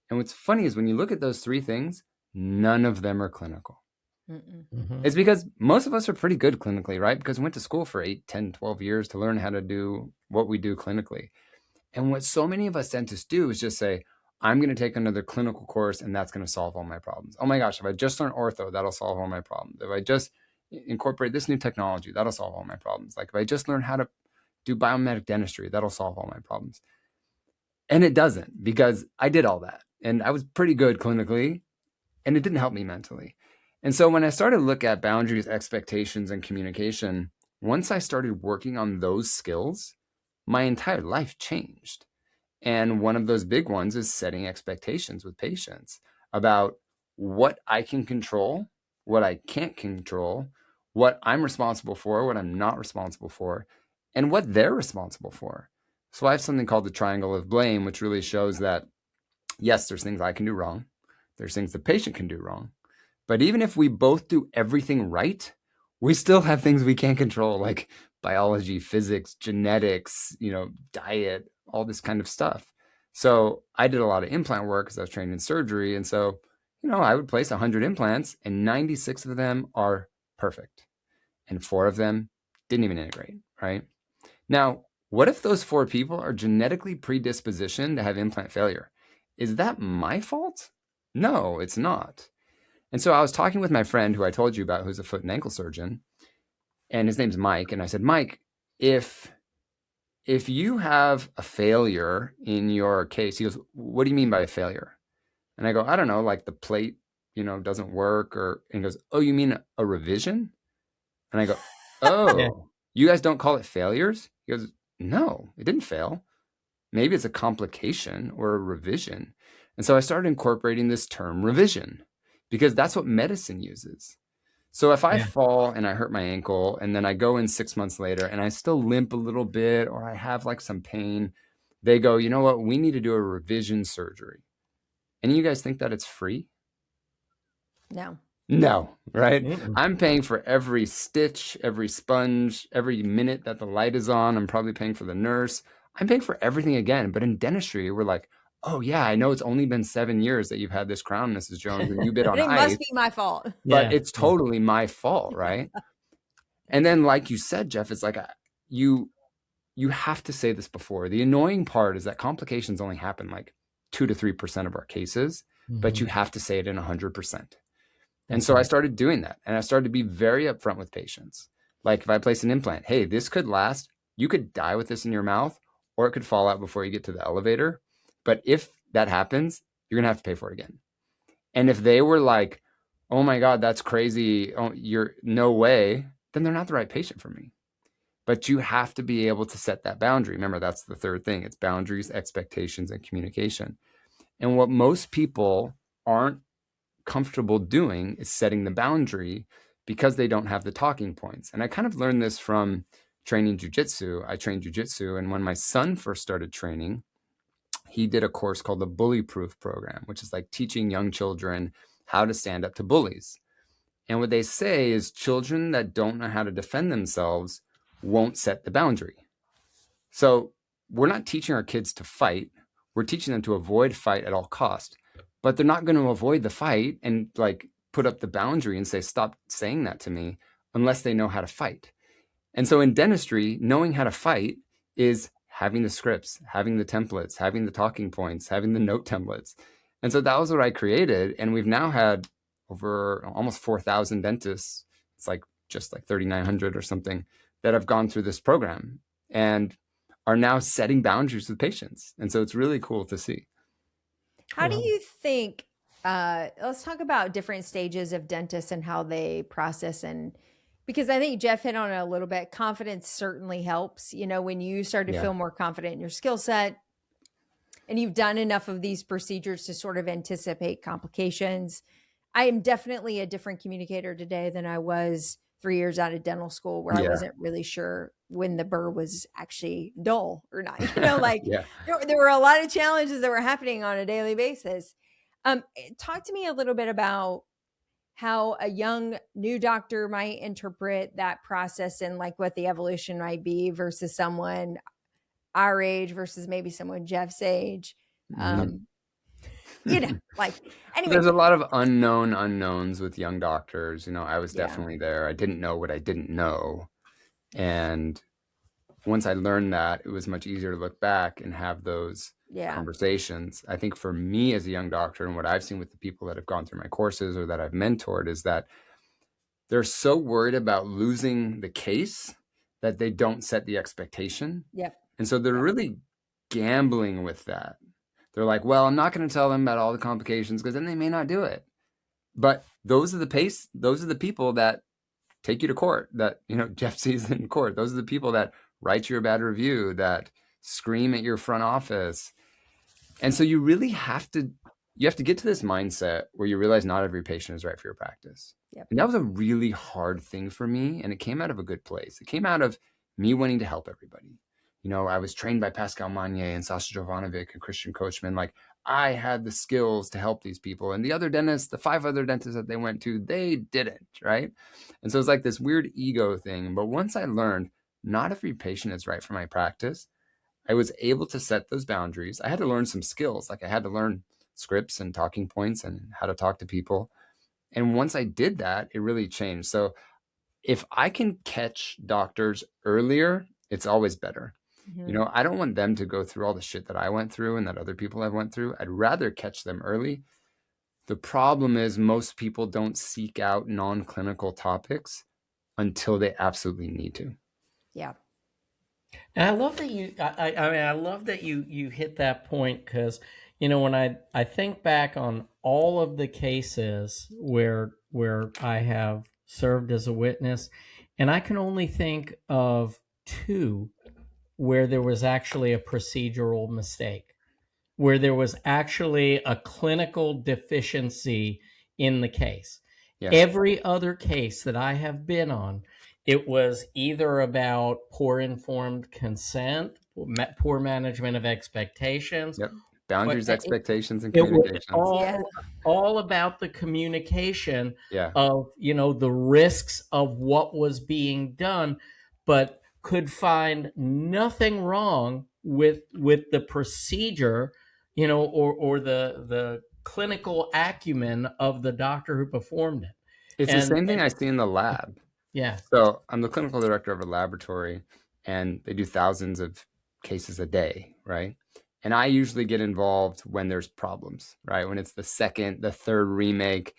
And what's funny is when you look at those 3 things, none of them are clinical. It's because most of us are pretty good clinically, right? Because we went to school for 8, 10, 12 years to learn how to do what we do clinically. And what so many of us dentists do is just say, I'm going to take another clinical course and that's going to solve all my problems. Oh my gosh, if I just learn ortho, that'll solve all my problems. If I just incorporate this new technology, that'll solve all my problems. Like if I just learn how to do biomedical dentistry, that'll solve all my problems. And it doesn't, because I did all that and I was pretty good clinically and it didn't help me mentally. And so when I started to look at boundaries, expectations, and communication, once I started working on those skills, my entire life changed. And one of those big ones is setting expectations with patients about what I can control, what I can't control, what I'm responsible for, what I'm not responsible for, and what they're responsible for. So I have something called the triangle of blame, which really shows that, yes, there's things I can do wrong, There's things the patient can do wrong. But even if we both do everything right, we still have things we can't control, like biology, physics, genetics, diet, all this kind of stuff. So I did a lot of implant work because I was trained in surgery. And so, I would place 100 implants and 96 of them are perfect. And 4 of them didn't even integrate, right? Now, what if those 4 people are genetically predispositioned to have implant failure? Is that my fault? No, it's not. And so I was talking with my friend who I told you about, who's a foot and ankle surgeon, and his name's Mike. And I said, Mike, if you have a failure in your case, he goes, what do you mean by a failure? And I go, I don't know, like the plate, doesn't work, and he goes, oh, you mean a revision? And I go, oh, Yeah. You guys don't call it failures? He goes, no, it didn't fail. Maybe it's a complication or a revision. And so I started incorporating this term revision because that's what medicine uses. So if I fall and I hurt my ankle and then I go in 6 months later and I still limp a little bit or I have like some pain, they go, you know what? We need to do a revision surgery. And you guys think that it's free? No, right? Mm-mm. I'm paying for every stitch, every sponge, every minute that the light is on. I'm probably paying for the nurse. I'm paying for everything again. But in dentistry, we're like, oh yeah, I know it's only been 7 years that you've had this crown, Mrs. Jones, and you bit on But it ice. must be my fault. But it's totally my fault, right? And then like you said, Jeff, it's like you have to say this before. The annoying part is that complications only happen like 2 to 3% of our cases, but you have to say it in 100%. And so I started doing that, and I started to be very upfront with patients. Like if I place an implant, hey, this could last. You could die with this in your mouth, or it could fall out before you get to the elevator. But if that happens, you're going to have to pay for it again. And if they were like, oh my God, that's crazy, oh, you're no way, then they're not the right patient for me. But you have to be able to set that boundary. Remember, that's the third thing. It's boundaries, expectations, and communication. And what most people aren't comfortable doing is setting the boundary because they don't have the talking points. And I kind of learned this from training jujitsu. I trained jujitsu, and when my son first started training, he did a course called the Bully Proof program, which is like teaching young children how to stand up to bullies. And what they say is children that don't know how to defend themselves won't set the boundary. So we're not teaching our kids to fight. We're teaching them to avoid fight at all costs. But they're not going to avoid the fight and like put up the boundary and say, stop saying that to me, unless they know how to fight. And so in dentistry, knowing how to fight is having the scripts, having the templates, having the talking points, having the note templates. And so that was what I created. And we've now had over almost 4,000 dentists. It's like just like 3,900 or something that have gone through this program and are now setting boundaries with patients. And so it's really cool to see. How do you think, let's talk about different stages of dentists and how they process, and because I think Jeff hit on it a little bit, confidence certainly helps. When you start to feel more confident in your skill set and you've done enough of these procedures to sort of anticipate complications. I am definitely a different communicator today than I was 3 years out of dental school, where I wasn't really sure when the burr was actually dull or not. There were a lot of challenges that were happening on a daily basis. Talk to me a little bit about how a young new doctor might interpret that process and like what the evolution might be versus someone our age versus maybe someone Jeff's age. Anyway. There's a lot of unknown unknowns with young doctors. I was definitely there. I didn't know what I didn't know. And once I learned that, it was much easier to look back and have those conversations. I think for me as a young doctor, and what I've seen with the people that have gone through my courses or that I've mentored, is that they're so worried about losing the case that they don't set the expectation. And so they're really gambling with that. They're like, well, I'm not going to tell them about all the complications because then they may not do it. But those are the people that take you to court, that, Jeff sees in court. Those are the people that write you a bad review, that scream at your front office. And so you really have to get to this mindset where you realize not every patient is right for your practice. And that was a really hard thing for me. And it came out of a good place. It came out of me wanting to help everybody. I was trained by Pascal Magnier and Sasha Jovanovic and Christian Coachman. Like, I had the skills to help these people. And the other dentists, the 5 other dentists that they went to, they didn't, right? And so it's like this weird ego thing. But once I learned not every patient is right for my practice, I was able to set those boundaries. I had to learn some skills. Like I had to learn scripts and talking points and how to talk to people. And once I did that, it really changed. So if I can catch doctors earlier, it's always better. You know, I don't want them to go through all the shit that I went through and that other people have went through. I'd rather catch them early. The problem is most people don't seek out non-clinical topics until they absolutely need to. Yeah. And I love that I love that you hit that point, because, you know, when I think back on all of the cases where I have served as a witness, and I can only think of 2 where there was actually a procedural mistake, where there was actually a clinical deficiency in the case. Yeah. Every other case that I have been on, it was either about poor informed consent, poor management of expectations. Yep. Boundaries, expectations, and It was communications. all about the communication Yeah. of, you know, the risks of what was being done, but could find nothing wrong with the procedure, you know, or the clinical acumen of the doctor who performed it. It's the same thing I see in the lab. Yeah. So I'm the clinical director of a laboratory, and they do thousands of cases a day, right? And I usually get involved when there's problems, right? When it's the 2nd, the 3rd remake.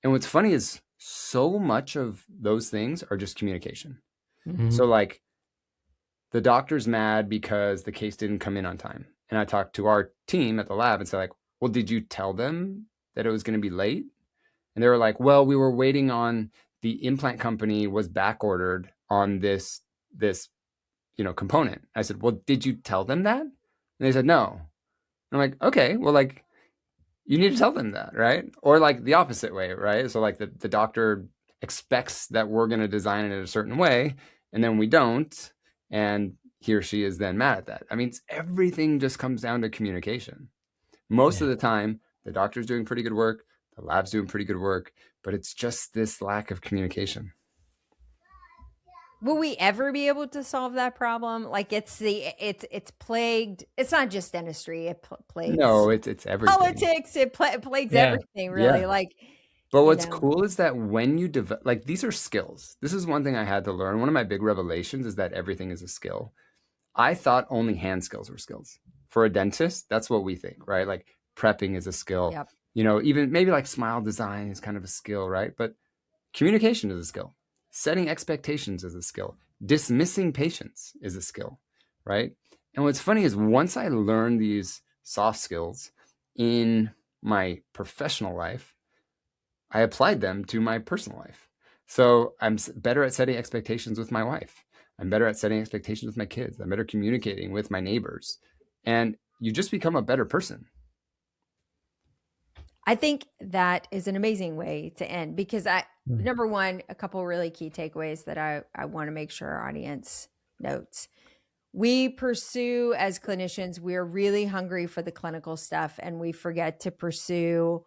And what's funny is so much of those things are just communication. Mm-hmm. So like the doctor's mad because the case didn't come in on time. And I talked to our team at the lab and said like, well, did you tell them that it was going to be late? And they were like, well, we were waiting on the implant company was back ordered on this, you know, component. I said, well, did you tell them that? And they said, no. I'm like, okay, well, like you need to tell them that, right? Or like the opposite way, right? So like the doctor expects that we're going to design it a certain way, and then we don't. And he or she is then mad at that. I mean, everything just comes down to communication. Most of the time, the doctor's doing pretty good work. The lab's doing pretty good work, but it's just this lack of communication. Will we ever be able to solve that problem? Like it's plagued. It's not just dentistry. It plagues. No, it's everything. Politics. It plagues everything, really. Yeah. Like, but what's cool is that when you develop, like these are skills. This is one thing I had to learn. One of my big revelations is that everything is a skill. I thought only hand skills were skills. For a dentist, that's what we think, right? Like prepping is a skill. Yep. You know, even maybe like smile design is kind of a skill, right? But communication is a skill. Setting expectations is a skill. Dismissing patients is a skill, right? And what's funny is once I learned these soft skills in my professional life, I applied them to my personal life. So I'm better at setting expectations with my wife. I'm better at setting expectations with my kids. I'm better communicating with my neighbors. And you just become a better person. I think that is an amazing way to end, because number one, a couple really key takeaways that I want to make sure our audience notes. We pursue, as clinicians, we're really hungry for the clinical stuff, and we forget to pursue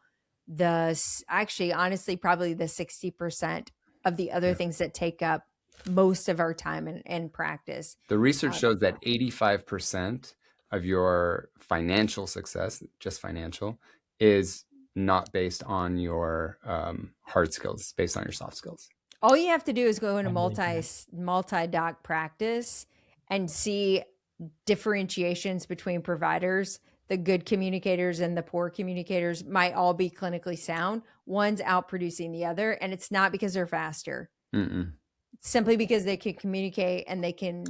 honestly, probably the 60% of the other things that take up most of our time in practice. The research shows that 85% of your financial success, just financial, is not based on your hard skills. It's based on your soft skills. All you have to do is go into multi-doc practice and see differentiations between providers. The good communicators and the poor communicators might all be clinically sound. One's outproducing the other, and it's not because they're faster. Mm-mm. It's simply because they can communicate and they can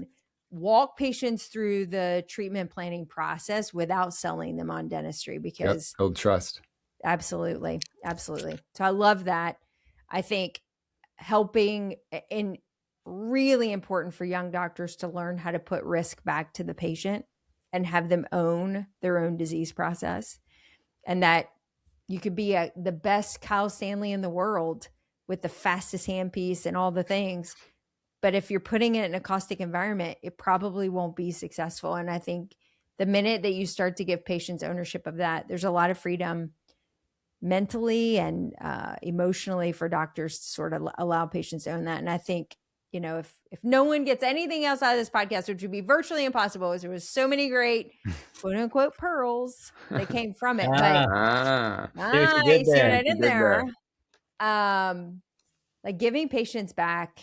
walk patients through the treatment planning process without selling them on dentistry, because build trust. Absolutely. So I love that. I think helping in really important for young doctors to learn how to put risk back to the patient and have them own their own disease process, and that you could be the best Kyle Stanley in the world with the fastest handpiece and all the things, but if you're putting it in a caustic environment, it probably won't be successful. And I think the minute that you start to give patients ownership of that, there's a lot of freedom mentally and emotionally for doctors to sort of allow patients to own that. And I think, you know, if no one gets anything else out of this podcast, which would be virtually impossible, as there was so many great quote unquote pearls that came from it. But you see what I did there. Like giving patients back,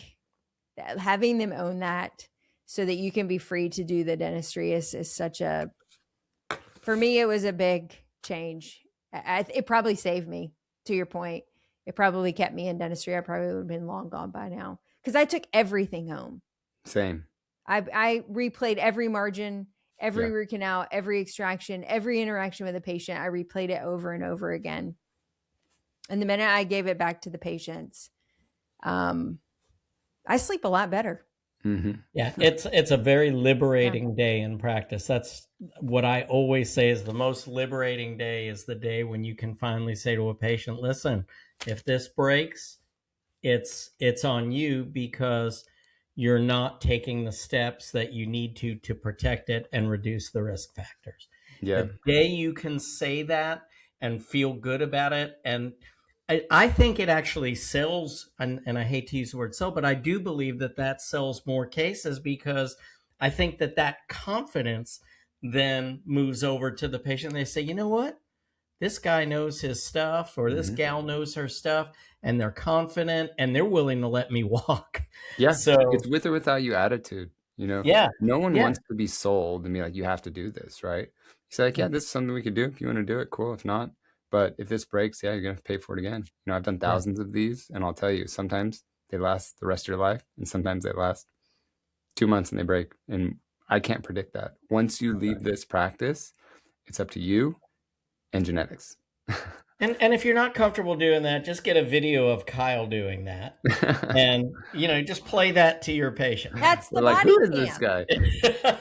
having them own that so that you can be free to do the dentistry is such a, for me, it was a big change. It probably saved me, to your point. It probably kept me in dentistry. I probably would have been long gone by now because I took everything home. Same. I replayed every margin, every root canal, every extraction, every interaction with a patient. I replayed it over and over again. And the minute I gave it back to the patients, I sleep a lot better. Mm-hmm. Yeah, it's a very liberating day in practice. That's what I always say is the most liberating day is the day when you can finally say to a patient, listen, if this breaks, it's on you because you're not taking the steps that you need to protect it and reduce the risk factors. Yeah. The day you can say that and feel good about it, and I think it actually sells, and I hate to use the word sell, but I do believe that sells more cases because I think that confidence then moves over to the patient. They say, you know what? This guy knows his stuff or this gal knows her stuff, and they're confident and they're willing to let me walk. Yeah. So it's with or without you attitude, you know? Yeah. No one wants to be sold and be like, you have to do this, right? It's like, yeah, this is something we could do. If you want to do it, cool. If not, but if this breaks, yeah, you're going to have to pay for it again. You know, I've done thousands of these, and I'll tell you, sometimes they last the rest of your life, and sometimes they last 2 months and they break. And I can't predict that. Once you leave this practice, it's up to you and genetics. And if you're not comfortable doing that, just get a video of Kyle doing that, and just play that to your patient. That's the They're like, body who is cam. this guy?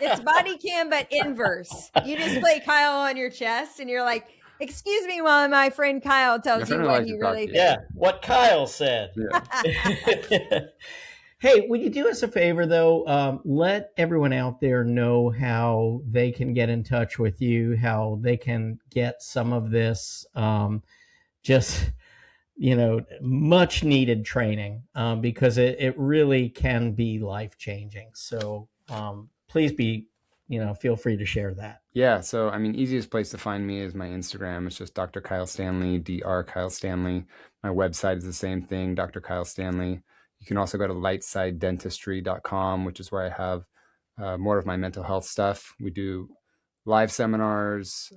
It's body cam, but inverse. You just play Kyle on your chest, and you're like, "Excuse me," while my friend Kyle tells you what he really did. Yeah, what Kyle said. Yeah. Hey, would you do us a favor, though? Let everyone out there know how they can get in touch with you, how they can get some of this much needed training because it really can be life-changing. So please feel free to share that. Yeah. So, I mean, easiest place to find me is my Instagram. It's just Dr. Kyle Stanley, Dr. Kyle Stanley. My website is the same thing, Dr. Kyle Stanley. You can also go to lightsidedentistry.com, which is where I have more of my mental health stuff. We do live seminars,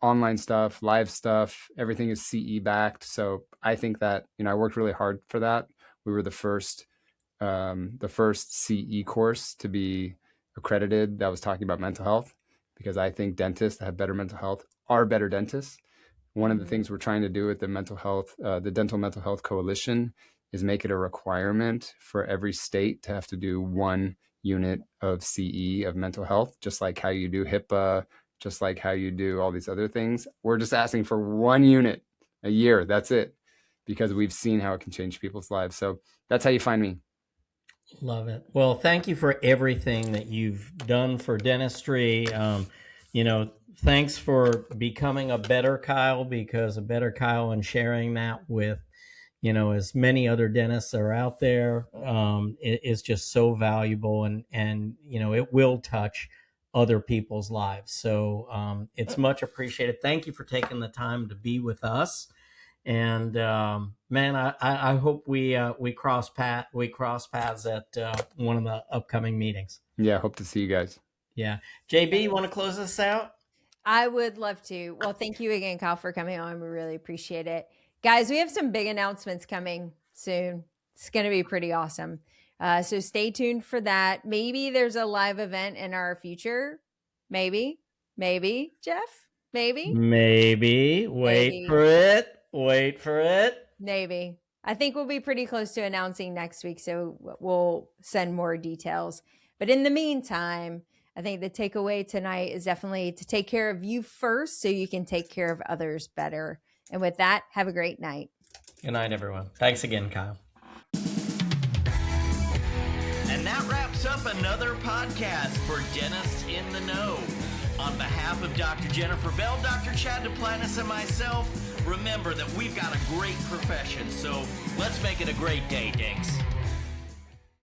online stuff, live stuff. Everything is CE backed. So I think that, I worked really hard for that. We were the first CE course to be accredited that was talking about mental health, because I think dentists that have better mental health are better dentists. One of the things we're trying to do with the mental health, the Dental Mental Health Coalition, is make it a requirement for every state to have to do 1 unit of CE of mental health, just like how you do HIPAA, just like how you do all these other things. We're just asking for 1 unit a year. That's it, because we've seen how it can change people's lives. So that's how you find me. Love it. Well, thank you for everything that you've done for dentistry. Thanks for becoming a better Kyle, because a better Kyle and sharing that with as many other dentists are out there, is just so valuable, and it will touch other people's lives. So it's much appreciated. Thank you for taking the time to be with us. And man, I hope we cross paths at one of the upcoming meetings. Yeah, hope to see you guys. Yeah. JB, you want to close us out? I would love to. Well, thank you again, Kyle, for coming on. We really appreciate it. Guys, we have some big announcements coming soon. It's going to be pretty awesome. So stay tuned for that. Maybe there's a live event in our future. Maybe, Jeff, maybe. Wait for it. Maybe. I think we'll be pretty close to announcing next week, so we'll send more details. But in the meantime, I think the takeaway tonight is definitely to take care of you first so you can take care of others better. And with that, have a great night. Good night, everyone. Thanks again, Kyle. And that wraps wraps up another podcast for Dentists in the Know. On behalf of Dr. Jennifer Bell, Dr. Chad Duplantis, and myself, remember that we've got a great profession, so let's make it a great day, Dinks.